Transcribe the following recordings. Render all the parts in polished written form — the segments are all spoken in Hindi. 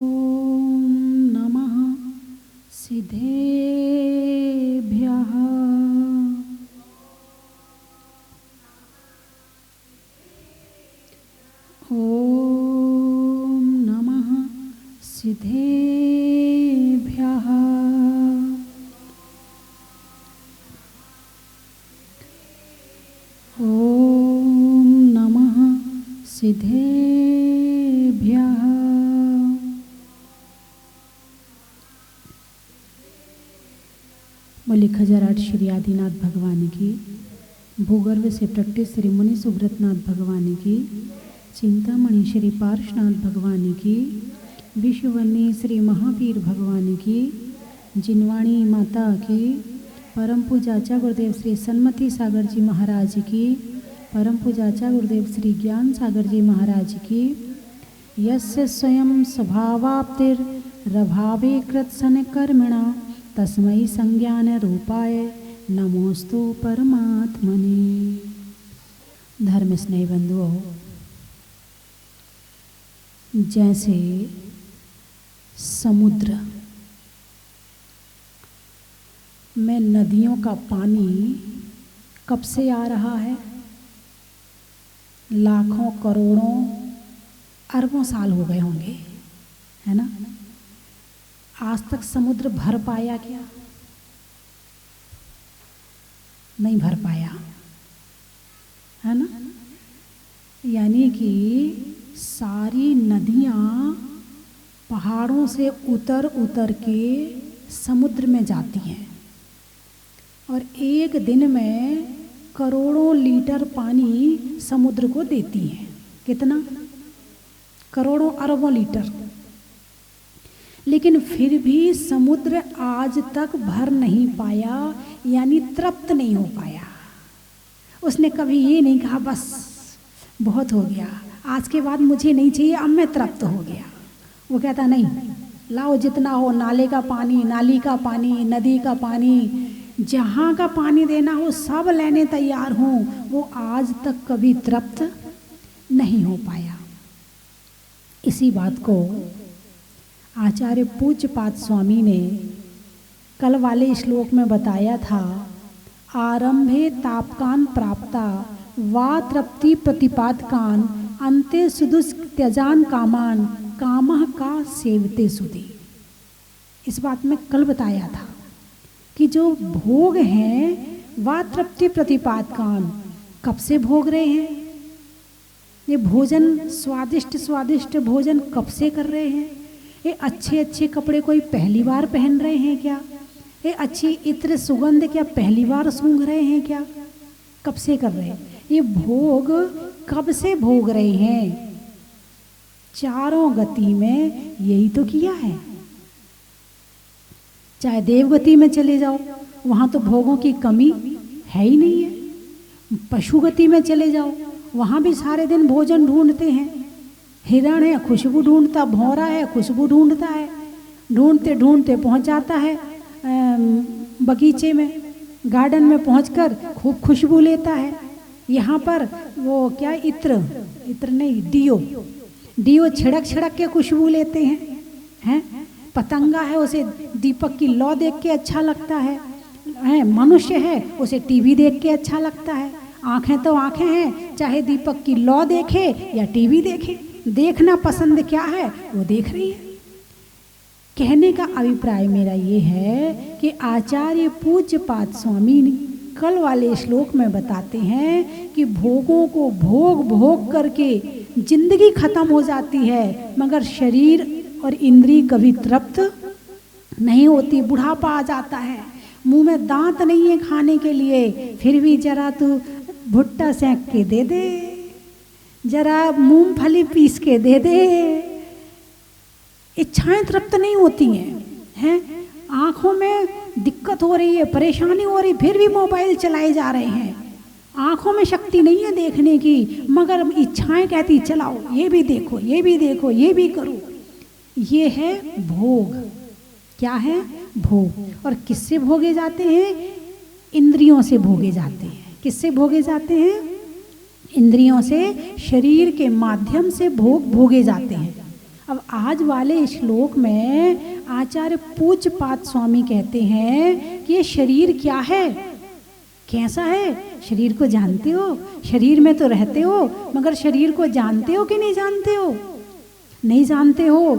ॐ नमः सिद्धेभ्यः। ॐ नमः सिद्धेभ्यः। ॐ नमः सिद्धेभ्यः। बोले खजराट श्री आदिनाथ भगवान की, भूगर्भ से प्रकटित श्री मुनि सुब्रतनाथ भगवान की, चिंतामणि श्री पार्श्वनाथ भगवान की, विश्ववन्नी श्री महावीर भगवान की, जिनवाणी माता की, परम पूजाचा गुरुदेव श्री सन्मति सागर जी महाराज की, परम पूजाचा गुरुदेव श्री ज्ञान सागर जी महाराज की, यस्य स्वयं स्वभावाप्तिर्भावे कृत्सन कर्मणा तस्मै संज्ञान रूपाय नमोस्तु परमात्मने। धर्म स्नेह बंधुओं, जैसे समुद्र में नदियों का पानी कब से आ रहा है, लाखों करोड़ों अरबों साल हो गए होंगे, है ना। आज तक समुद्र भर पाया क्या? नहीं भर पाया, है ना। यानी कि सारी नदियाँ पहाड़ों से उतर उतर के समुद्र में जाती हैं और एक दिन में करोड़ों लीटर पानी समुद्र को देती हैं। कितना? करोड़ों अरबों लीटर। लेकिन फिर भी समुद्र आज तक भर नहीं पाया, यानी तृप्त नहीं हो पाया। उसने कभी ये नहीं कहा बस बहुत हो गया, आज के बाद मुझे नहीं चाहिए, अब मैं तृप्त हो गया। वो कहता नहीं, लाओ जितना हो, नाले का पानी, नाली का पानी, नदी का पानी, जहाँ का पानी देना हो सब लेने तैयार हूँ। वो आज तक कभी तृप्त नहीं हो पाया। इसी बात को आचार्य पूज्यपाद स्वामी ने कल वाले श्लोक में बताया था। आरंभे तापकान प्राप्ता वा तृप्ति प्रतिपादकान अंते सुदुष त्यजान कामान कामः का सेवते सुधी। इस बात में कल बताया था कि जो भोग हैं वा तृप्ति प्रतिपादकान, कब से भोग रहे हैं ये भोजन, स्वादिष्ट स्वादिष्ट भोजन कब से कर रहे हैं। ये अच्छे अच्छे कपड़े कोई पहली बार पहन रहे हैं क्या? ये अच्छी इत्र सुगंध क्या पहली बार सूंघ रहे हैं क्या? कब से कर रहे हैं? ये भोग कब से भोग रहे हैं? चारों गति में यही तो किया है। चाहे देवगति में चले जाओ, वहाँ तो भोगों की कमी है ही नहीं है। पशु गति में चले जाओ, वहाँ भी सारे दिन भोजन ढूंढते हैं। हिरण है, खुशबू ढूंढता, भौरा है, खुशबू ढूंढता है, ढूंढते ढूंढते पहुंच जाता है बगीचे में, गार्डन में पहुंचकर खूब खुशबू लेता है। यहाँ पर वो क्या, इत्र नहीं, दियो छिड़क छिड़क के खुशबू लेते हैं। पतंगा है, उसे दीपक की लौ देख के अच्छा लगता है। मनुष्य है, उसे टीवी देख के अच्छा लगता है। आँखें तो आँखें हैं, चाहे दीपक की लौ देखे या टीवी देखे, देखना पसंद क्या है वो देख रही है। कहने का अभिप्राय मेरा ये है कि आचार्य पूज्यपाद स्वामी कल वाले श्लोक में बताते हैं कि भोगों को भोग भोग करके जिंदगी खत्म हो जाती है, मगर शरीर और इंद्रिय कभी तृप्त नहीं होती। बुढ़ापा आ जाता है, मुंह में दांत नहीं है खाने के लिए, फिर भी जरा तू भुट्टा सेंक के दे दे, जरा मूंगफली पीस के दे दे। इच्छाएं तृप्त नहीं होती हैं। आँखों में दिक्कत हो रही है, परेशानी हो रही, फिर भी मोबाइल चलाए जा रहे हैं। आँखों में शक्ति नहीं है देखने की, मगर इच्छाएं कहती चलाओ, ये भी देखो, ये भी देखो, ये भी करो। ये है भोग। क्या है? भोग। और किससे भोगे जाते हैं? इंद्रियों से भोगे जाते हैं। किससे भोगे जाते हैं? इंद्रियों से, शरीर के माध्यम से भोग भोगे जाते हैं। अब आज वाले श्लोक में आचार्य पूज्यपाद स्वामी कहते हैं कि ये शरीर क्या है, कैसा है। शरीर को जानते हो, शरीर में तो रहते हो, मगर शरीर को जानते हो कि नहीं जानते हो? नहीं जानते हो।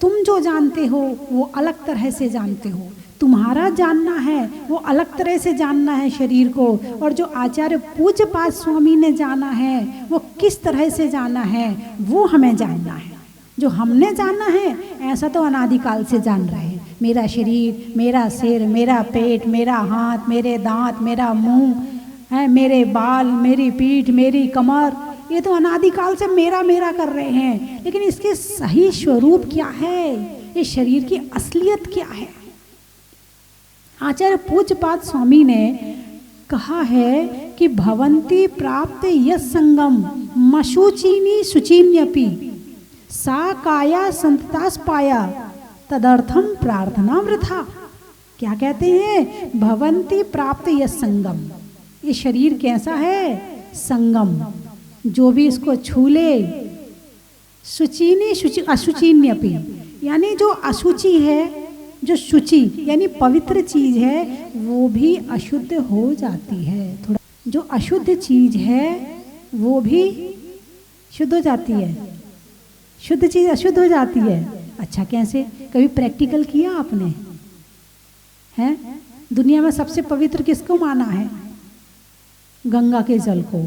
तुम जो जानते हो वो अलग तरह से जानते हो, तुम्हारा जानना है वो अलग तरह से जानना है शरीर को, और जो आचार्य पूज्यपाद स्वामी ने जाना है वो किस तरह से जाना है वो हमें जानना है। जो हमने जाना है ऐसा तो अनादिकाल से जान रहे हैं, मेरा शरीर, मेरा सिर, मेरा पेट, मेरा हाथ, मेरे दांत, मेरा मुंह है, मेरे बाल, मेरी पीठ, मेरी कमर, ये तो अनादिकाल से मेरा मेरा कर रहे हैं। लेकिन इसके सही स्वरूप क्या है, ये शरीर की असलियत क्या है? आचार्य पूज्यपाद स्वामी ने कहा है कि भवंती प्राप्त यस संगम मशुचीनी शुचिन्यपि सा काया संततास पाया तदर्थम प्रार्थना वृथा। क्या कहते हैं? भवंती प्राप्त यस संगम, ये शरीर कैसा है? संगम, जो भी इसको छू ले। शुचिनी शुचि अशुचिन्यपि, यानी जो अशुचि है, जो शुचि यानी पवित्र चीज है वो भी अशुद्ध हो जाती है। थोड़ा जो अशुद्ध चीज है वो भी शुद्ध हो जाती है, शुद्ध चीज अशुद्ध हो जाती है। अच्छा, कैसे? कभी प्रैक्टिकल किया आपने? हैं? दुनिया में सबसे पवित्र किसको माना है? गंगा के जल को।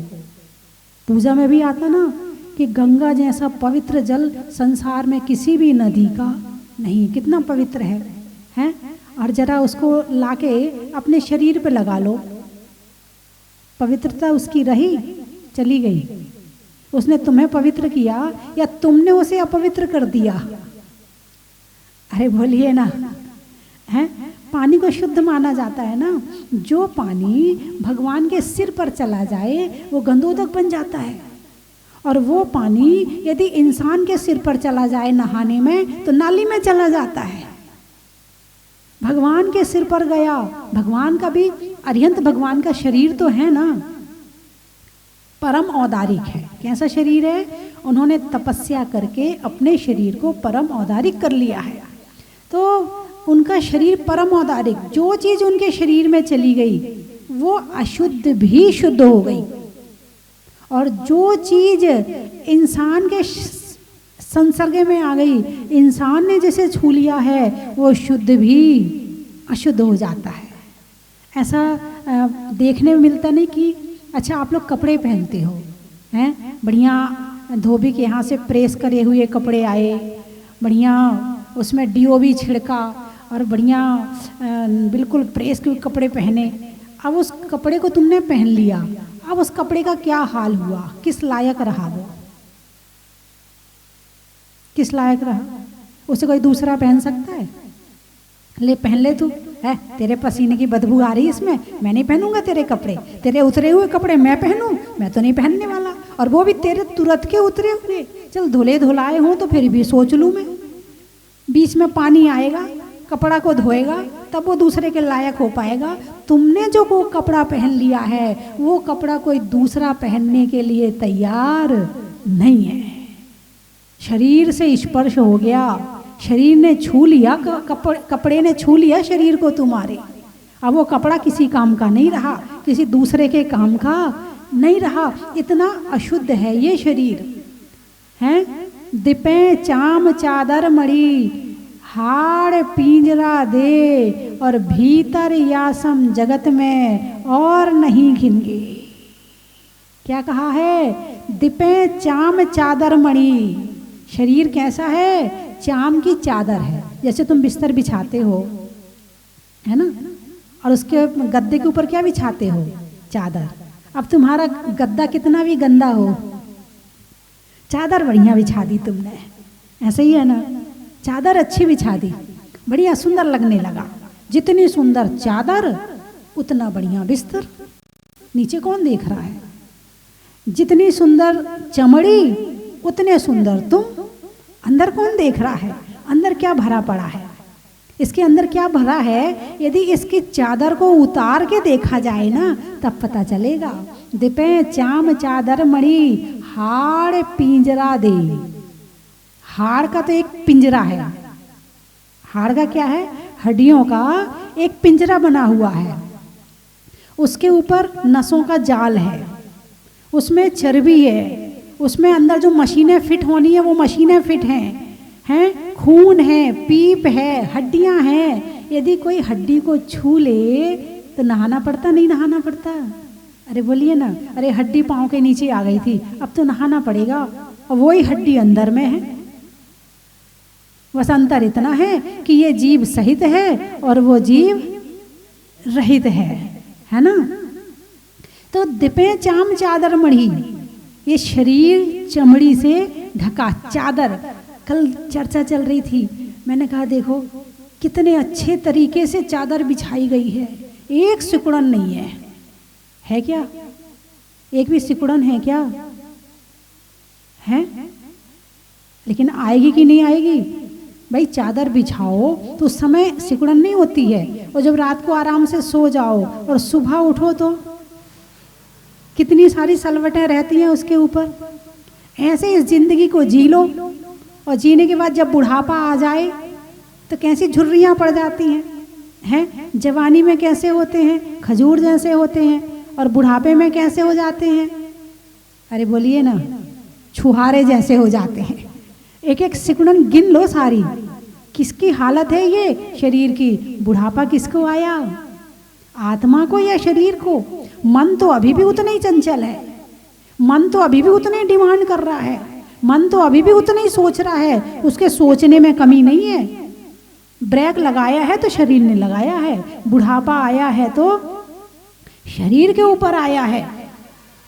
पूजा में भी आता ना कि गंगा जैसा पवित्र जल संसार में किसी भी नदी का नहीं। कितना पवित्र है, हैं? और जरा उसको लाके अपने शरीर पे लगा लो, पवित्रता उसकी रही? चली गई। उसने तुम्हें पवित्र किया या तुमने उसे अपवित्र कर दिया? अरे बोलिए ना, हैं? पानी को शुद्ध माना जाता है ना। जो पानी भगवान के सिर पर चला जाए वो गंधोदक बन जाता है, और वो पानी यदि इंसान के सिर पर चला जाए नहाने में तो नाली में चला जाता है। भगवान के सिर पर गया, भगवान का भी, अरिहंत भगवान का शरीर तो है ना, परम औदारिक है। कैसा शरीर है? उन्होंने तपस्या करके अपने शरीर को परम औदारिक कर लिया है। तो उनका शरीर परम औदारिक, जो चीज उनके शरीर में चली गई वो अशुद्ध भी शुद्ध हो गई, और जो चीज इंसान के संसर्ग में आ गई, इंसान ने जैसे छू लिया है, वो शुद्ध भी अशुद्ध हो जाता है। ऐसा देखने में मिलता नहीं कि अच्छा आप लोग कपड़े पहनते हो, हैं? बढ़िया धोबी के यहाँ से प्रेस करे हुए कपड़े आए, बढ़िया उसमें डीओवी छिड़का और बढ़िया बिल्कुल प्रेस के कपड़े पहने। अब उस कपड़े को तुमने पहन लिया, अब उस कपड़े का क्या हाल हुआ? किस लायक रहा वो? किस लायक रहा? उसे कोई दूसरा पहन सकता है? ले पहन ले तू, है तेरे पसीने की बदबू आ रही है इसमें, मैं नहीं पहनूंगा तेरे कपड़े, तेरे उतरे हुए कपड़े मैं पहनूं? मैं तो नहीं पहनने वाला। और वो भी तेरे तुरंत के उतरे हुए, चल धुले धुलाए हों तो फिर भी सोच लूं मैं। बीच में पानी आएगा, कपड़ा को धोएगा, तब वो दूसरे के लायक हो पाएगा। तुमने जो वो कपड़ा पहन लिया है वो कपड़ा कोई दूसरा पहनने के लिए तैयार नहीं है। शरीर से स्पर्श हो गया, शरीर ने छू लिया, कपड़े ने छू लिया शरीर को तुम्हारे। अब वो कपड़ा किसी काम का नहीं रहा, किसी दूसरे के काम का नहीं रहा। इतना अशुद्ध है ये शरीर, हैं? दिपे चाम चादर मड़ी, हाड़ पिंजरा दे, और भीतर यासम जगत में और नहीं घिनगे। क्या कहा है? दिपे चाम चादर मणि। शरीर कैसा है? चाम की चादर है। जैसे तुम बिस्तर बिछाते हो, है ना, और उसके गद्दे के ऊपर क्या बिछाते हो? चादर। अब तुम्हारा गद्दा कितना भी गंदा हो, चादर बढ़िया बिछा दी तुमने, ऐसे ही है ना। चादर अच्छी बिछा दी, बढ़िया सुंदर लगने लगा। जितनी सुंदर चादर उतना बढ़िया बिस्तर। नीचे कौन देख रहा है? जितनी सुंदर चमड़ी उतने सुंदर तुम। अंदर कौन देख रहा है? अंदर क्या भरा पड़ा है? इसके अंदर क्या भरा है? यदि इसकी चादर को उतार के देखा जाए ना तब पता चलेगा। दिपे चाम चादर मणि, हाड़ पिंजरा दे। हाड़ का तो एक पिंजरा है, हाड़ का क्या है, हड्डियों का एक पिंजरा बना हुआ है, उसके ऊपर नसों का जाल है, उसमें चर्बी है, उसमें अंदर जो मशीनें फिट होनी है वो मशीनें फिट हैं, खून है, पीप है, हड्डियां हैं। यदि कोई हड्डी को छू ले तो नहाना पड़ता, नहीं नहाना पड़ता? अरे बोलिए ना, अरे हड्डी पाँव के नीचे आ गई थी, अब तो नहाना पड़ेगा, और वही हड्डी अंदर में है। बस अंतर इतना है कि ये जीव सहित है और वो जीव रहित है ना। तो दिपे चाम चादर मढ़ी, ये शरीर चमड़ी से ढका चादर। कल चर्चा चल रही थी, मैंने कहा देखो कितने अच्छे तरीके से चादर बिछाई गई है, एक सिकुड़न नहीं है क्या? एक भी सिकुड़न है क्या? है? लेकिन आएगी कि नहीं आएगी? भाई चादर बिछाओ तो उस समय सिकुड़न नहीं होती है, और जब रात को आराम से सो जाओ और सुबह उठो तो कितनी सारी सलवटें रहती हैं उसके ऊपर। ऐसे इस जिंदगी को जी लो, और जीने के बाद जब बुढ़ापा आ जाए तो कैसी झुर्रियाँ पड़ जाती हैं। जवानी में कैसे होते हैं, खजूर जैसे होते हैं, और बुढ़ापे में कैसे हो जाते हैं? अरे बोलिए ना, छुहारे जैसे हो जाते हैं। एक एक सिकुड़न गिन लो सारी, किसकी हालत है ये शरीर की। बुढ़ापा किसको आया, आत्मा को या शरीर को? मन तो अभी भी उतना ही चंचल है, मन तो अभी भी उतना ही डिमांड कर रहा है, मन तो अभी भी उतना ही सोच रहा है, उसके सोचने में कमी नहीं है। ब्रेक लगाया है तो शरीर ने लगाया है, बुढ़ापा आया है तो शरीर के ऊपर आया है।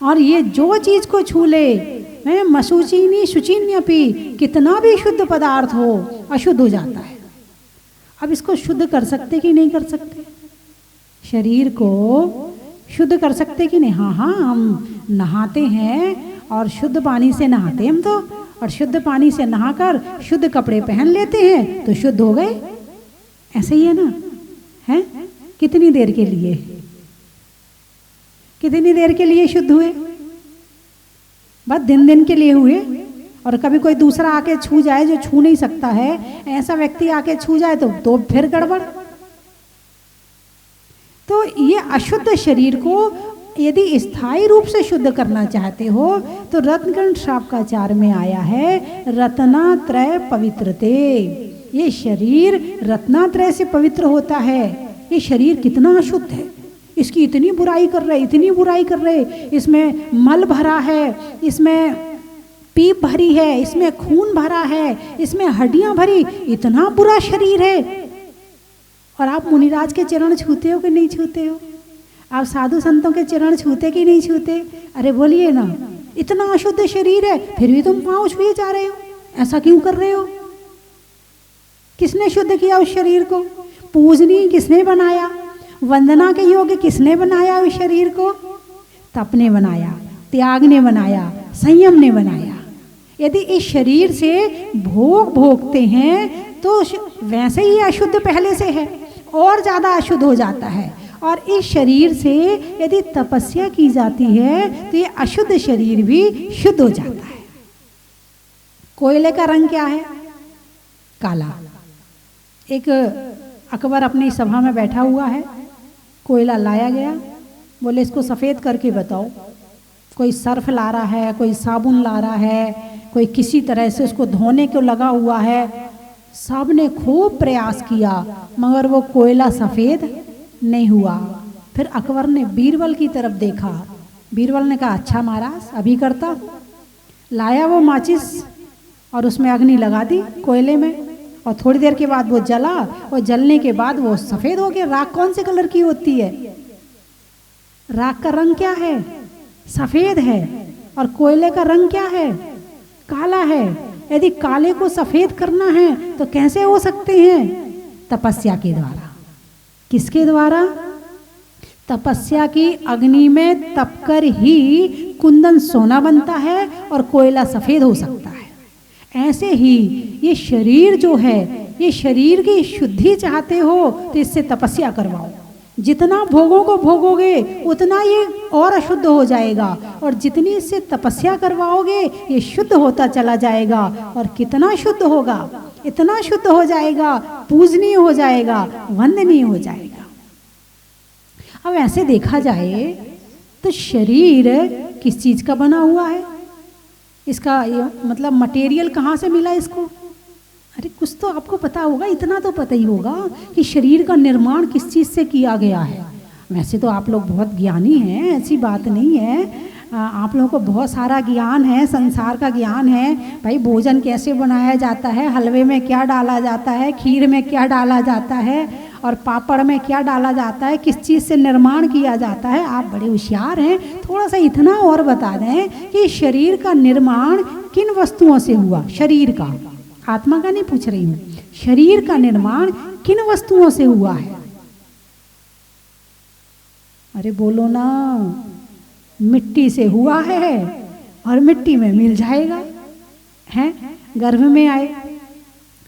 और ये जो चीज को छू ले, मसूचिनी शुचिन्यपि, कितना भी शुद्ध पदार्थ हो अशुद्ध हो जाता है। अब इसको शुद्ध कर सकते कि नहीं कर सकते? शरीर को शुद्ध कर सकते कि नहीं? हाँ हाँ, हम नहाते हैं और शुद्ध पानी से नहाते हैं हम तो, और शुद्ध पानी से नहाकर शुद्ध कपड़े पहन लेते हैं तो शुद्ध हो गए। ऐसे ही है ना, है? कितनी देर के लिए, कितनी देर के लिए शुद्ध हुए? बस दिन दिन के लिए हुए। और कभी कोई दूसरा आके छू जाए जो छू नहीं सकता है, ऐसा व्यक्ति आके छू जाए तो फिर गड़बड़। तो ये अशुद्ध शरीर को यदि स्थायी रूप से शुद्ध करना चाहते हो तो रत्नगण शापकाचार में आया है रत्नात्रय पवित्रते। ये शरीर रत्नात्रय से पवित्र होता है। ये शरीर कितना अशुद्ध है, इसकी इतनी बुराई कर रहे, इतनी बुराई कर रहे, इसमें मल भरा है, इसमें पीप भरी है, इसमें खून भरा है, इसमें हड्डियां भरी, इतना बुरा शरीर है। और आप मुनिराज के चरण छूते हो कि नहीं छूते हो? आप साधु संतों के चरण छूते कि नहीं छूते? अरे बोलिए ना, इतना अशुद्ध शरीर है फिर भी तुम पाँव छुए जा रहे हो, ऐसा क्यों कर रहे हो? किसने शुद्ध किया उस शरीर को? पूजनीय किसने बनाया? वंदना के योग्य किसने बनाया उस शरीर को? तप ने बनाया, त्याग ने बनाया, संयम ने बनाया। यदि इस शरीर से भोग भोगते हैं तो वैसे ही अशुद्ध पहले से है, और ज़्यादा अशुद्ध हो जाता है। और इस शरीर से यदि तपस्या की जाती है तो ये अशुद्ध शरीर भी शुद्ध हो जाता है। कोयले का रंग क्या है? काला। एक अकबर अपनी सभा में बैठा हुआ है, कोयला लाया गया, बोले इसको सफ़ेद करके बताओ। कोई सर्फ ला रहा है, कोई साबुन ला रहा है, कोई किसी तरह से उसको धोने को लगा हुआ है। सब ने खूब प्रयास किया मगर वो कोयला सफ़ेद नहीं हुआ। फिर अकबर ने बीरबल की तरफ देखा, बीरबल ने कहा अच्छा महाराज अभी करता हूँ। लाया वो माचिस और उसमें अग्नि लगा दी कोयले में, और थोड़ी देर के बाद वो जला, और जलने के बाद वो सफ़ेद हो गया। राख कौन से कलर की होती है? राख का रंग क्या है? सफ़ेद है। और कोयले का रंग क्या है? काला है। यदि काले को सफ़ेद करना है तो कैसे हो सकते हैं? तपस्या के द्वारा। किसके द्वारा? तपस्या की अग्नि में तपकर ही कुंदन सोना बनता है और कोयला सफ़ेद हो सकता है। ऐसे ही ये शरीर जो है, ये शरीर की शुद्धि चाहते हो तो इससे तपस्या करवाओ। जितना भोगों को भोगोगे उतना ये और अशुद्ध हो जाएगा, और जितनी इससे तपस्या करवाओगे ये शुद्ध होता चला जाएगा। और कितना शुद्ध होगा, इतना शुद्ध हो जाएगा, पूजनीय हो जाएगा, वंदनीय हो जाएगा। अब ऐसे देखा जाए तो शरीर किस चीज का बना हुआ है, इसका मतलब मटेरियल कहाँ से मिला इसको? अरे कुछ तो आपको पता होगा, इतना तो पता ही होगा कि शरीर का निर्माण किस चीज़ से किया गया है। वैसे तो आप लोग बहुत ज्ञानी हैं, ऐसी बात नहीं है, आप लोगों को बहुत सारा ज्ञान है, संसार का ज्ञान है। भाई भोजन कैसे बनाया जाता है, हलवे में क्या डाला जाता है, खीर में क्या डाला जाता है, और पापड़ में क्या डाला जाता है, किस चीज़ से निर्माण किया जाता है। आप बड़े होशियार हैं। थोड़ा सा इतना और बता दें कि शरीर का निर्माण किन वस्तुओं से हुआ? शरीर का, आत्मा का नहीं पूछ रही हूँ, शरीर का निर्माण किन वस्तुओं से हुआ है? अरे बोलो ना। मिट्टी से हुआ है और मिट्टी में मिल जाएगा। हैं, गर्भ में आए,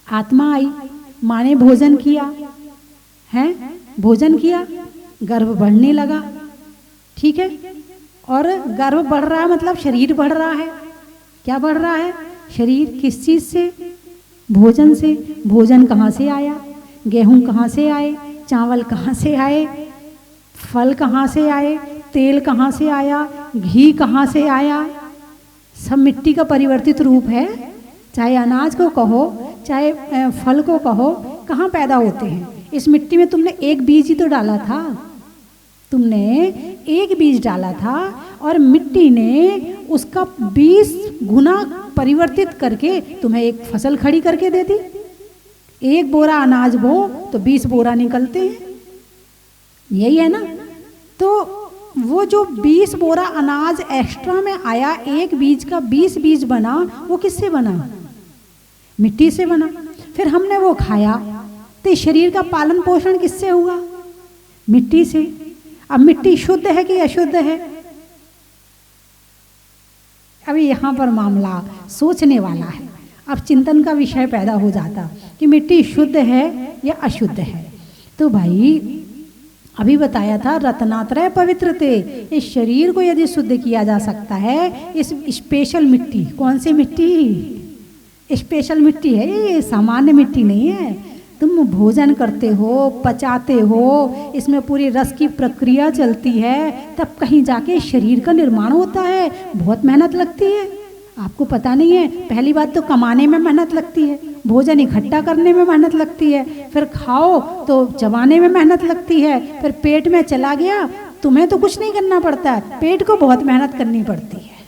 आत्मा आई, माँ ने भोजन किया, हैं, भोजन किया, गर्भ बढ़ने लगा, ठीक है, और गर्भ बढ़ रहा है मतलब शरीर बढ़ रहा है। क्या बढ़ रहा है? शरीर। किस चीज़ से? भोजन से। भोजन कहाँ से आया? गेहूं कहाँ से आए? चावल कहाँ से आए? फल कहाँ से आए? तेल कहाँ से आया? घी कहाँ से आया? सब मिट्टी का परिवर्तित रूप है। चाहे अनाज को कहो, चाहे फल को कहो, कहाँ पैदा होते हैं? इस मिट्टी में तुमने एक बीज ही तो डाला था, तुमने एक बीज डाला था, और मिट्टी ने उसका 20 गुना परिवर्तित करके तुम्हें एक फसल खड़ी करके दे दी। एक बोरा अनाज बो तो 20 बोरा निकलते हैं, यही है ना? तो वो जो 20 बोरा अनाज एक्स्ट्रा में आया, एक बीज का 20 बीज बना, वो किससे बना? मिट्टी से बना। फिर हमने वो खाया, तो शरीर का पालन पोषण किससे हुआ? मिट्टी से। अब मिट्टी शुद्ध है कि अशुद्ध है? अभी यहाँ पर मामला सोचने वाला है। अब चिंतन का विषय पैदा हो जाता कि मिट्टी शुद्ध है या अशुद्ध है। तो भाई अभी बताया था रत्नात्रय पवित्र थे। इस शरीर को यदि शुद्ध किया जा सकता है, इस स्पेशल मिट्टी, कौन सी मिट्टी? स्पेशल मिट्टी है ये, सामान्य मिट्टी नहीं है। तुम भोजन करते हो, पचाते हो, इसमें पूरी रस की प्रक्रिया चलती है, तब कहीं जाके शरीर का निर्माण होता है। बहुत मेहनत लगती है, आपको पता नहीं है। पहली बात तो कमाने में मेहनत लगती है, भोजन इकट्ठा करने में मेहनत लगती है, फिर खाओ तो चबाने में मेहनत लगती है, फिर पेट में चला गया, तुम्हें तो कुछ नहीं करना पड़ता है, पेट को बहुत मेहनत करनी पड़ती है,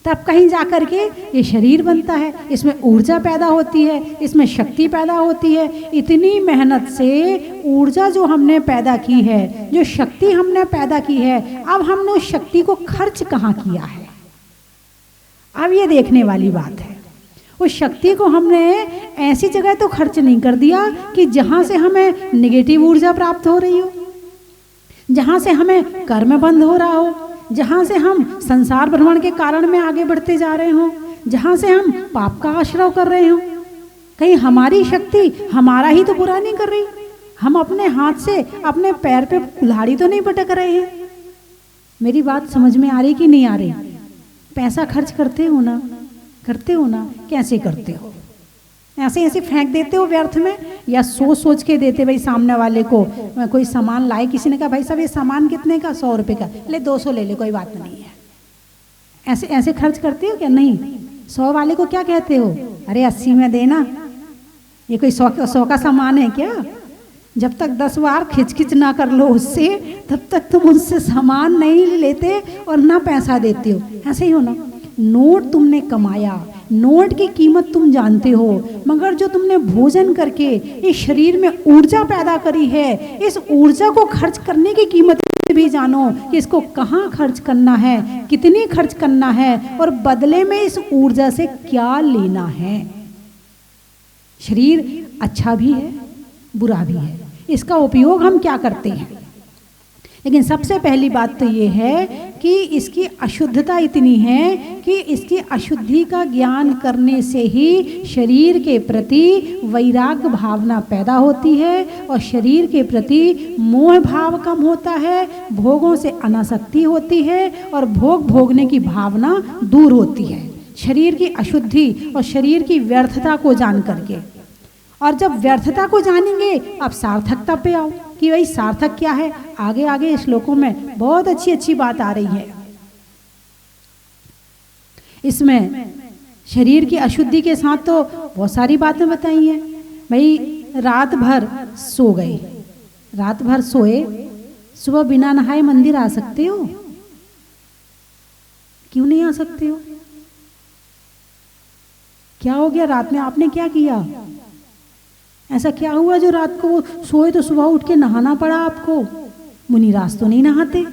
तब कहीं जाकर के ये शरीर बनता है। इसमें ऊर्जा पैदा होती है, इसमें शक्ति पैदा होती है। इतनी मेहनत से ऊर्जा जो हमने पैदा की है, जो शक्ति हमने पैदा की है, अब हमने उस शक्ति को खर्च कहाँ किया है? अब ये देखने वाली बात है। उस शक्ति को हमने ऐसी जगह तो खर्च नहीं कर दिया कि जहाँ से हमें नेगेटिव ऊर्जा प्राप्त हो रही हो, जहाँ से हमें कर्म बंद हो रहा हो, जहाँ से हम संसार भ्रमण के कारण में आगे बढ़ते जा रहे हों, जहाँ से हम पाप का आश्रय कर रहे हों। कहीं हमारी शक्ति हमारा ही तो बुरा नहीं कर रही, हम अपने हाथ से अपने पैर पे कुल्हाड़ी तो नहीं पटक रहे हैं। मेरी बात समझ में आ रही कि नहीं आ रही? पैसा खर्च करते हो ना, करते हो ना, कैसे करते हो? ऐसे ऐसे फेंक देते हो व्यर्थ में, या सोच सोच के देते? भाई सामने वाले को कोई सामान लाए, किसी ने कहा भाई साहब ये सामान कितने का? 100 रुपये का। ले 200 ले ले, कोई बात नहीं है। ऐसे ऐसे खर्च करते हो क्या? नहीं। 100 वाले को क्या कहते हो? अरे 80 में देना, ये कोई 100 का सामान है क्या? जब तक 10 बार खिचखिच ना कर लो उससे, तब तक तुम उससे सामान नहीं लेते और ना पैसा देते हो। ऐसे ही हो ना। नोट तुमने कमाया, नोट की कीमत तुम जानते हो, मगर जो तुमने भोजन करके इस शरीर में ऊर्जा पैदा करी है, इस ऊर्जा को खर्च करने की कीमत भी जानो कि इसको कहाँ खर्च करना है, कितनी खर्च करना है, और बदले में इस ऊर्जा से क्या लेना है। शरीर अच्छा भी है, बुरा भी है, इसका उपयोग हम क्या करते हैं। लेकिन सबसे पहली बात तो ये है कि इसकी अशुद्धता इतनी है कि इसकी अशुद्धि का ज्ञान करने से ही शरीर के प्रति वैराग्य भावना पैदा होती है और शरीर के प्रति मोह भाव कम होता है, भोगों से अनासक्ति होती है और भोग भोगने की भावना दूर होती है शरीर की अशुद्धि और शरीर की व्यर्थता को जान करके। और जब व्यर्थता को जानेंगे अब सार्थकता पे आओ कि भाई सार्थक क्या है। आगे आगे श्लोकों में बहुत अच्छी अच्छी बात आ रही है। इसमें शरीर की अशुद्धि के साथ तो बहुत सारी बातें बताई हैं। भाई रात भर सो गए, रात भर सोए, सुबह बिना नहाए मंदिर आ सकते हो? क्यों नहीं आ सकते हो? क्या हो गया? रात में आपने क्या किया? ऐसा क्या हुआ जो रात को सोए तो सुबह उठ के नहाना पड़ा आपको? मुनिराज तो नहीं नहाते,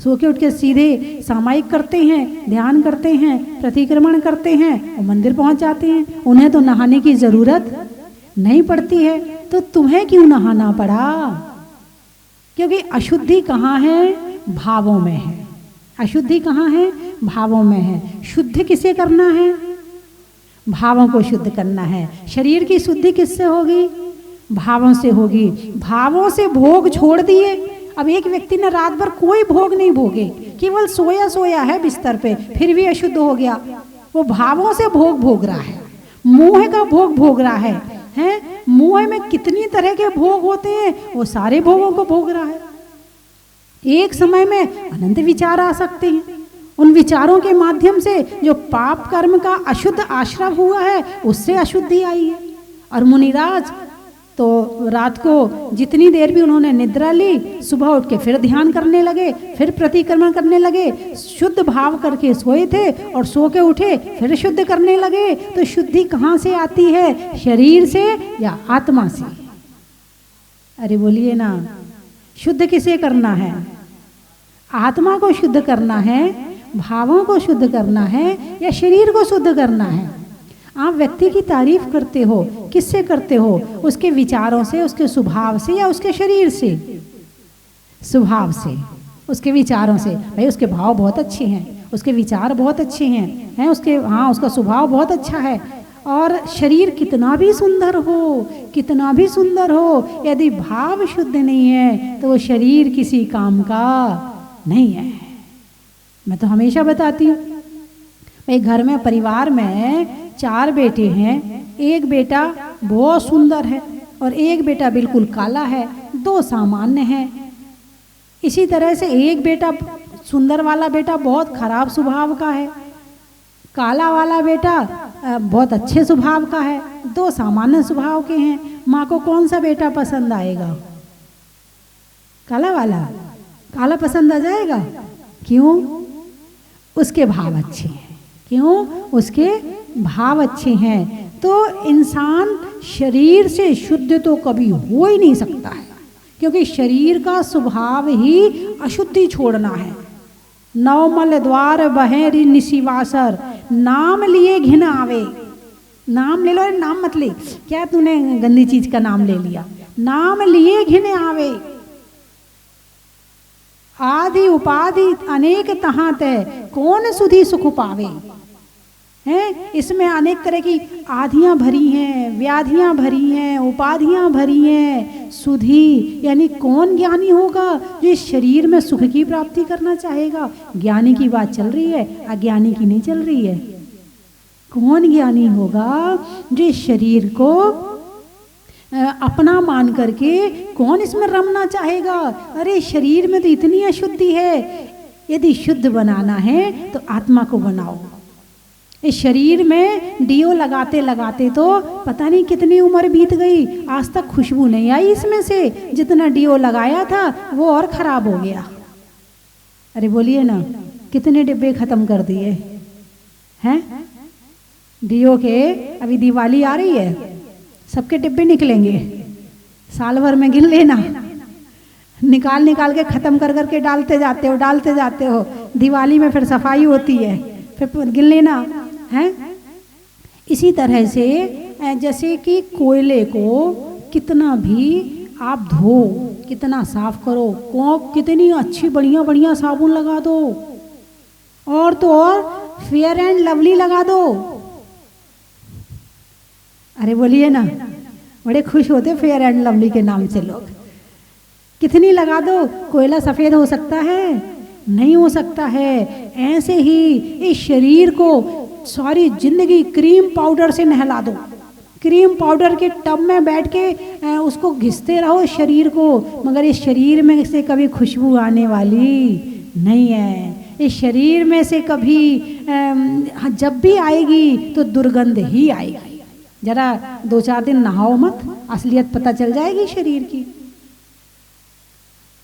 सो के उठ के सीधे सामायिक करते हैं, ध्यान करते हैं, प्रतिक्रमण करते हैं और मंदिर पहुंच जाते हैं। उन्हें तो नहाने की जरूरत नहीं पड़ती है, तो तुम्हें क्यों नहाना पड़ा? क्योंकि अशुद्धि कहाँ है? भावों में है। अशुद्धि कहाँ है? भावों में है। शुद्ध किसे करना है? भावों को शुद्ध करना है। शरीर की शुद्धि किससे होगी? भावों से होगी। भावों से भोग छोड़ दिए। अब एक व्यक्ति ने रात भर कोई भोग नहीं भोगे, केवल सोया सोया है बिस्तर पे, फिर भी अशुद्ध हो गया। वो भावों से भोग भोग रहा है, मोह का भोग भोग रहा है। हैं? मोह में कितनी तरह के भोग होते हैं, वो सारे भोगों को भोग रहा है। एक समय में अनंत विचार आ सकते हैं। उन विचारों के माध्यम से जो पाप कर्म का अशुद्ध आश्रय हुआ है उससे अशुद्धि आई है। और मुनिराज तो रात को जितनी देर भी उन्होंने निद्रा ली, सुबह उठ के फिर ध्यान करने लगे, फिर प्रतिक्रमण करने लगे, शुद्ध भाव करके सोए थे और सो के उठे फिर शुद्ध करने लगे। तो शुद्धि कहाँ से आती है? शरीर से या आत्मा से? अरे बोलिए ना, शुद्ध किसे करना है? आत्मा को शुद्ध करना है, भावों को शुद्ध करना है या शरीर को शुद्ध करना है? आप व्यक्ति की तारीफ करते हो, किससे करते हो? उसके विचारों से, उसके स्वभाव से या उसके शरीर से? स्वभाव से, उसके विचारों से। भाई उसके भाव बहुत अच्छे हैं, उसके विचार बहुत अच्छे हैं, उसके उसका स्वभाव बहुत अच्छा है। और शरीर कितना भी सुंदर हो, कितना भी सुंदर हो, यदि भाव शुद्ध नहीं है तो वो शरीर किसी काम का नहीं है। मैं तो हमेशा बताती हूँ, भाई घर में परिवार में 4 बेटे हैं, एक बेटा बहुत सुंदर है और एक बेटा बिल्कुल काला है, 2 सामान्य हैं। इसी तरह से एक बेटा सुंदर वाला बेटा बहुत खराब स्वभाव का है, काला वाला बेटा बहुत अच्छे स्वभाव का है, 2 सामान्य स्वभाव के हैं। माँ को कौन सा बेटा पसंद आएगा? काला वाला। काला पसंद आ जाएगा। क्यों? उसके भाव अच्छे हैं। क्यों? उसके भाव अच्छे हैं। तो इंसान शरीर से शुद्ध तो कभी हो ही नहीं सकता है, क्योंकि शरीर का स्वभाव ही अशुद्धि छोड़ना है। नवमल द्वार बहेरी निशिवासर, नाम लिए घिन आवे। नाम ले लो, नाम मत ले। क्या तूने गंदी चीज का नाम ले लिया? नाम लिए घिन आवे। आदि उपाधि अनेक तहाँ तय, कौन सुधी सुख पावे। हैं? इसमें अनेक तरह की आधियाँ भरी हैं, व्याधियाँ भरी हैं, उपाधियाँ भरी हैं। सुधी यानी कौन ज्ञानी होगा जो इस शरीर में सुख की प्राप्ति करना चाहेगा? ज्ञानी की बात चल रही है, अज्ञानी की नहीं चल रही है। कौन ज्ञानी होगा जो इस शरीर को अपना मान करके कौन इसमें रमना चाहेगा? अरे शरीर में तो इतनी अशुद्धि है, यदि शुद्ध बनाना है तो आत्मा को बनाओ। इस शरीर में डीओ लगाते लगाते तो पता नहीं कितनी उम्र बीत गई, आज तक खुशबू नहीं आई इसमें से। जितना डीओ लगाया था वो और खराब हो गया। अरे बोलिए ना, कितने डिब्बे खत्म कर दिए हैं डीओ के। अभी दिवाली आ रही है, सबके डिब्बे निकलेंगे, साल भर में गिन लेना। निकाल निकाल के खत्म कर करके डालते जाते हो। दिवाली में फिर सफाई होती है, फिर गिन लेना है। इसी तरह से जैसे कि कोयले को कितना भी आप धो, कितना साफ करो, कितनी अच्छी बढ़िया बढ़िया साबुन लगा दो, और तो और फेयर एंड लवली लगा दो। अरे बोलिए ना, बड़े खुश होते फेयर एंड लवली के नाम से लोग। कितनी लगा दो, कोयला सफेद हो सकता है? नहीं हो सकता है। ऐसे ही इस शरीर को सारी जिंदगी क्रीम पाउडर से नहला दो, क्रीम पाउडर के टब में बैठ के उसको घिसते रहो शरीर को, मगर इस शरीर में से कभी खुशबू आने वाली नहीं है। इस शरीर में से कभी जब भी आएगी तो दुर्गंध ही आएगी। जरा 2-4 दिन नहाओ मत, असलियत पता चल जाएगी शरीर की।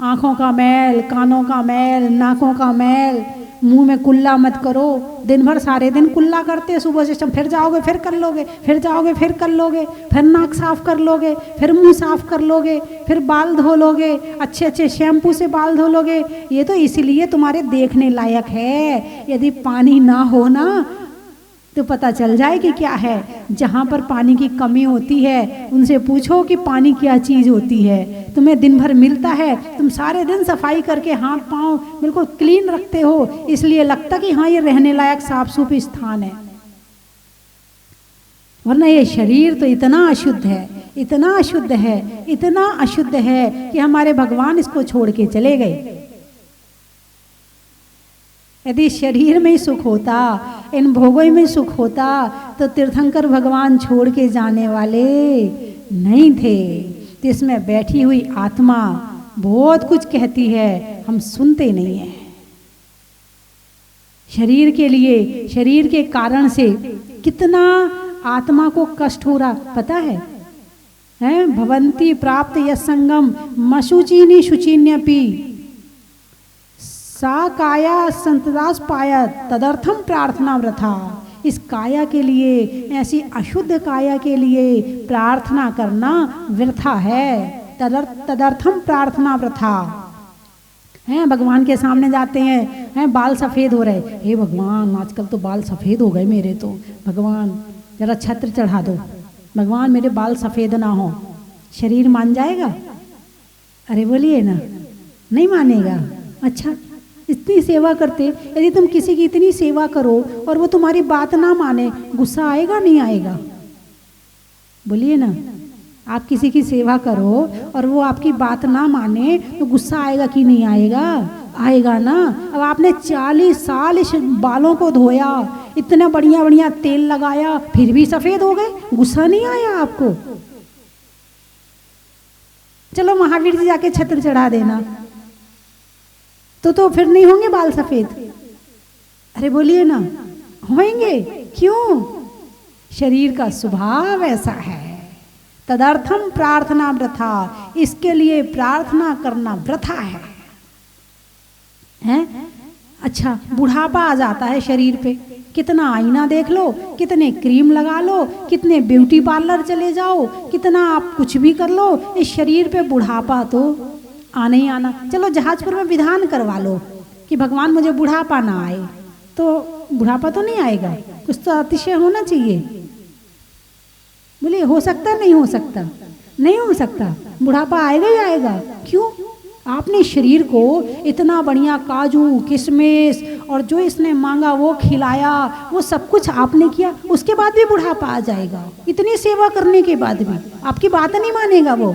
आँखों का मैल, कानों का मैल, नाकों का मैल, मुंह में कुल्ला मत करो। दिन भर सारे दिन कुल्ला करते, सुबह से शाम फिर जाओगे फिर कर लोगे, फिर जाओगे फिर कर लोगे, फिर नाक साफ कर लोगे, फिर मुंह साफ कर लोगे, फिर बाल धो लोगे, अच्छे अच्छे शैम्पू से बाल धो लोगे। ये तो इसीलिए तुम्हारे देखने लायक है। यदि पानी ना हो ना तो पता चल जाए कि क्या है। जहाँ पर पानी की कमी होती है उनसे पूछो कि पानी क्या चीज़ होती है। तुम्हें दिन भर मिलता है, तुम सारे दिन सफाई करके हाथ पांव बिल्कुल क्लीन रखते हो, इसलिए लगता कि हाँ ये रहने लायक साफ सुथरा स्थान है, वरना ये शरीर तो इतना अशुद्ध है, इतना अशुद्ध है, इतना अशुद्ध है कि हमारे भगवान इसको छोड़ के चले गए। यदि शरीर में सुख होता, इन भोगों में सुख होता, तो तीर्थंकर भगवान छोड़ के जाने वाले नहीं थे। तो इसमें बैठी हुई आत्मा बहुत कुछ कहती है, हम सुनते नहीं हैं। शरीर के लिए, शरीर के कारण से कितना आत्मा को कष्ट हो रहा पता है? भवंती प्राप्त यस्संगम मशुचीनी शुचिन्यपि सा काया संतदास पाया तदर्थम प्रार्थना वृथा। इस काया के लिए, ऐसी अशुद्ध काया के लिए प्रार्थना करना वृथा है। तदर्थम प्रार्थना वृथा है। भगवान के सामने जाते हैं, बाल सफ़ेद हो रहे, हे भगवान आजकल तो बाल सफ़ेद हो गए मेरे, तो भगवान जरा छत्र चढ़ा दो, भगवान मेरे बाल सफ़ेद ना हो। शरीर मान जाएगा? अरे बोलिए ना, नहीं मानेगा। अच्छा, इतनी सेवा करते, यदि तुम किसी की इतनी सेवा करो और वो तुम्हारी बात ना माने, गुस्सा आएगा नहीं आएगा? बोलिए ना, आप किसी की सेवा करो और वो आपकी बात ना माने तो गुस्सा आएगा कि नहीं आएगा? आएगा ना। अब आपने 40 साल इस बालों को धोया, इतना बढ़िया बढ़िया तेल लगाया, फिर भी सफ़ेद हो गए, गुस्सा नहीं आया आपको? चलो महावीर जी जाके छत्र चढ़ा देना, तो फिर नहीं होंगे बाल सफ़ेद? अरे बोलिए ना, होंगे। क्यों? शरीर का स्वभाव ऐसा है। तदर्थम प्रार्थना वृथा, इसके लिए प्रार्थना करना वृथा है। अच्छा, बुढ़ापा आ जाता है शरीर पे, कितना आईना देख लो, कितने क्रीम लगा लो, कितने ब्यूटी पार्लर चले जाओ, कितना आप कुछ भी कर लो, इस शरीर पे बुढ़ापा तो आना ही आना। चलो जहाजपुर में विधान करवा लो कि भगवान मुझे बुढ़ापा ना आए, तो बुढ़ापा तो नहीं आएगा, कुछ तो अतिशय होना चाहिए। बोलिए, हो सकता नहीं हो सकता? नहीं हो सकता, बुढ़ापा आएगा ही आएगा। क्यों? आपने शरीर को इतना बढ़िया काजू किशमिश और जो इसने मांगा वो खिलाया, वो सब कुछ आपने किया, उसके बाद भी बुढ़ापा आ जाएगा। इतनी सेवा करने के बाद भी आपकी बात नहीं मानेगा, वो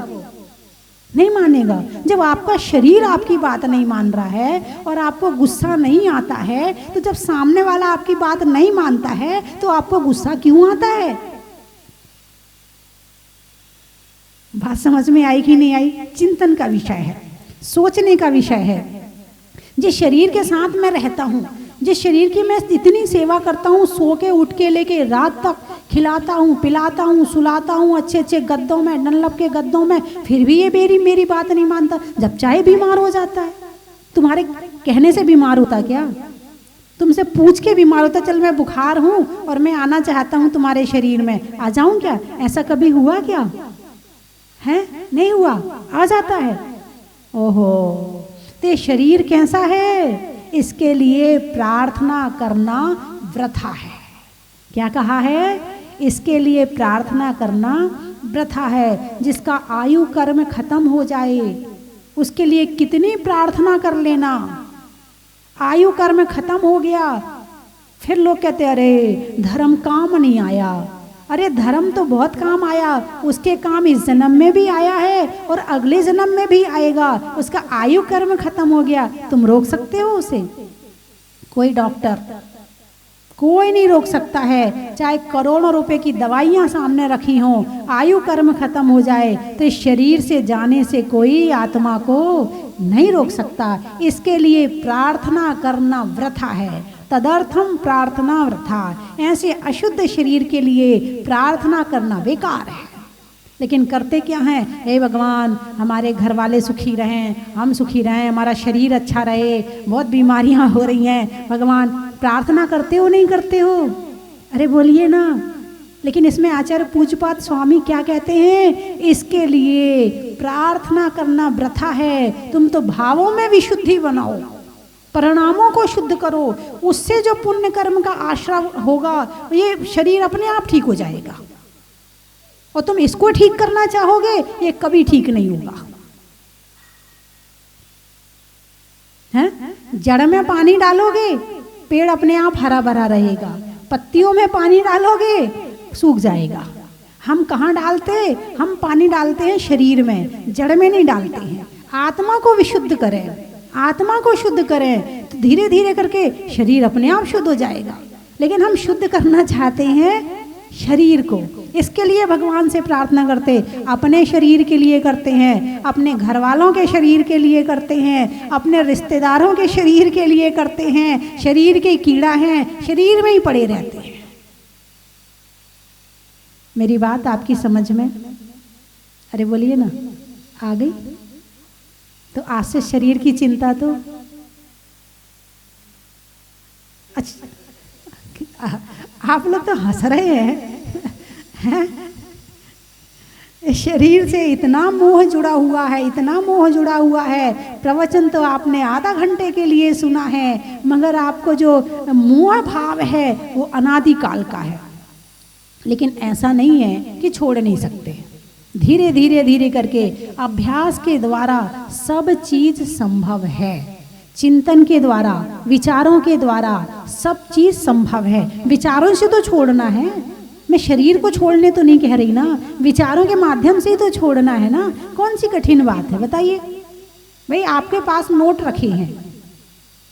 नहीं मानेगा। जब आपका शरीर आपकी बात नहीं मान रहा है और आपको गुस्सा नहीं आता है, तो जब सामने वाला आपकी बात नहीं मानता है तो आपको गुस्सा क्यों आता है? बात समझ में आई कि नहीं आई? चिंतन का विषय है, सोचने का विषय है। जिस शरीर के साथ मैं रहता हूँ, जिस शरीर की मैं इतनी सेवा करता हूँ, सो के उठ के लेके रात तक खिलाता हूँ, पिलाता हूँ, सुलाता हूँ, अच्छे अच्छे गद्दों में, डनलप के गद्दों में, फिर भी ये मेरी बात नहीं मानता। जब चाहे बीमार हो जाता है। तुम्हारे कहने से बीमार होता क्या? तुमसे पूछ के बीमार होता, चल मैं बुखार हूँ और मैं आना चाहता हूँ तुम्हारे शरीर में, आ जाऊँ क्या? ऐसा कभी हुआ क्या? है? नहीं हुआ, आ जाता है। ओहो, ते शरीर कैसा है? इसके लिए प्रार्थना करना वृथा है। क्या कहा है? इसके लिए प्रार्थना करना वृथा है। जिसका आयु कर्म खत्म हो जाए, उसके लिए कितनी प्रार्थना कर लेना। आयु कर्म खत्म हो गया, फिर लोग कहते अरे धर्म काम नहीं आया। अरे धर्म तो बहुत काम आया, उसके काम इस जन्म में भी आया है और अगले जन्म में भी आएगा। उसका आयु कर्म खत्म हो गया, तुम रोक सकते हो उसे? कोई डॉक्टर, कोई नहीं रोक सकता है। चाहे करोड़ों रुपए की दवाइयां सामने रखी हों, आयु कर्म खत्म हो जाए तो इस शरीर से जाने से कोई आत्मा को नहीं रोक सकता। इसके लिए प्रार्थना करना वृथा है, तदर्थम प्रार्थना वृथा। ऐसे अशुद्ध शरीर के लिए प्रार्थना करना बेकार है। लेकिन करते क्या हैं? हे भगवान हमारे घर वाले सुखी रहें, हम सुखी रहें, हमारा शरीर अच्छा रहे, बहुत बीमारियां हो रही हैं, भगवान प्रार्थना करते हो नहीं करते हो? अरे बोलिए ना। लेकिन इसमें आचार्य पूज्यपाद स्वामी क्या कहते हैं? इसके लिए प्रार्थना करना वृथा है। तुम तो भावों में विशुद्धि बनाओ, परिणामों को शुद्ध करो, उससे जो पुण्य कर्म का आश्रय होगा ये शरीर अपने आप ठीक हो जाएगा। और तुम इसको ठीक करना चाहोगे, ये कभी ठीक नहीं होगा। हैं? जड़ में पानी डालोगे, पेड़ अपने आप हरा भरा रहेगा। पत्तियों में पानी डालोगे, सूख जाएगा। हम कहाँ डालते? हम पानी डालते हैं शरीर में, जड़ में नहीं डालते हैं। आत्मा को विशुद्ध करें, आत्मा को शुद्ध करें तो धीरे धीरे करके शरीर अपने आप शुद्ध हो जाएगा। लेकिन हम शुद्ध करना चाहते हैं शरीर को, इसके लिए भगवान से प्रार्थना करते, अपने शरीर के लिए करते हैं, अपने घर वालों के शरीर के लिए करते हैं, अपने रिश्तेदारों के शरीर के लिए करते हैं। शरीर के कीड़ा हैं, शरीर में ही पड़े रहते हैं। मेरी बात आपकी समझ में? अरे बोलिए ना, आ गई? तो आज से शरीर की चिंता तो अच्छा, आप लोग तो हंस रहे हैं। शरीर से इतना मोह जुड़ा हुआ है, इतना मोह जुड़ा हुआ है। प्रवचन तो आपने आधा घंटे के लिए सुना है, मगर आपको जो मोह भाव है वो अनादिकाल का है। लेकिन ऐसा नहीं है कि छोड़ नहीं सकते। धीरे धीरे धीरे करके अभ्यास के द्वारा सब चीज संभव है। चिंतन के द्वारा, विचारों के द्वारा सब चीज संभव है। विचारों से तो छोड़ना है, मैं शरीर को छोड़ने तो नहीं कह रही ना, विचारों के माध्यम से ही तो छोड़ना है ना। कौन सी कठिन बात है बताइए? भाई आपके पास नोट रखे हैं,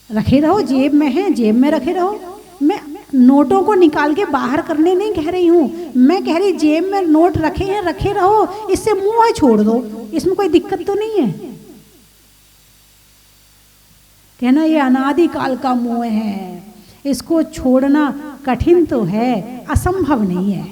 रखे रहो, जेब में है, जेब में रखे रहो। मैं नोटों को निकाल के बाहर करने नहीं कह रही हूँ, मैं कह रही जेब में नोट रखे हैं, रखे रहो, इससे मुंह छोड़ दो, इसमें कोई दिक्कत तो नहीं है। कहना ये अनादिकाल का मोह है, इसको छोड़ना कठिन तो है, असंभव नहीं है।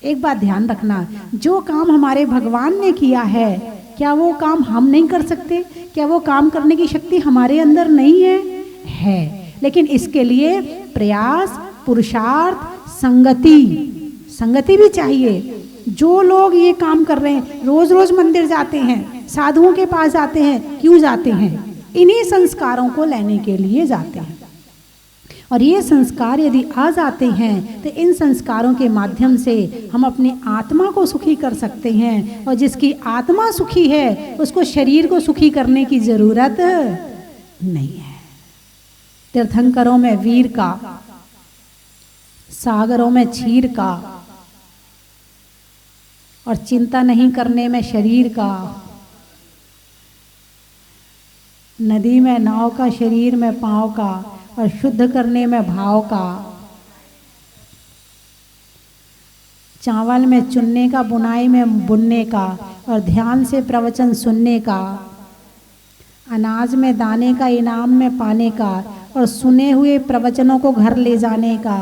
एक बात ध्यान रखना, जो काम हमारे भगवान ने किया है, क्या वो काम हम नहीं कर सकते? क्या वो काम करने की शक्ति हमारे अंदर नहीं है? है। लेकिन इसके लिए प्रयास, पुरुषार्थ, संगति भी चाहिए। जो लोग ये काम कर रहे हैं, रोज रोज मंदिर जाते हैं, साधुओं के पास जाते हैं, क्यों जाते हैं? इन्हीं संस्कारों को लेने के लिए जाते हैं। और ये संस्कार यदि आ जाते हैं तो इन संस्कारों के माध्यम से हम अपनी आत्मा को सुखी कर सकते हैं। और जिसकी आत्मा सुखी है उसको शरीर को सुखी करने की जरूरत नहीं है। तीर्थंकरों में वीर का, सागरों में क्षीर का, और चिंता नहीं करने में शरीर का। नदी में नाव का, शरीर में पांव का, और शुद्ध करने में भाव का। चावल में चुनने का, बुनाई में बुनने का, और ध्यान से प्रवचन सुनने का। अनाज में दाने का, इनाम में पाने का, और सुने हुए प्रवचनों को घर ले जाने का।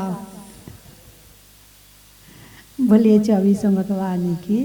बोलिए 24 भगवान की।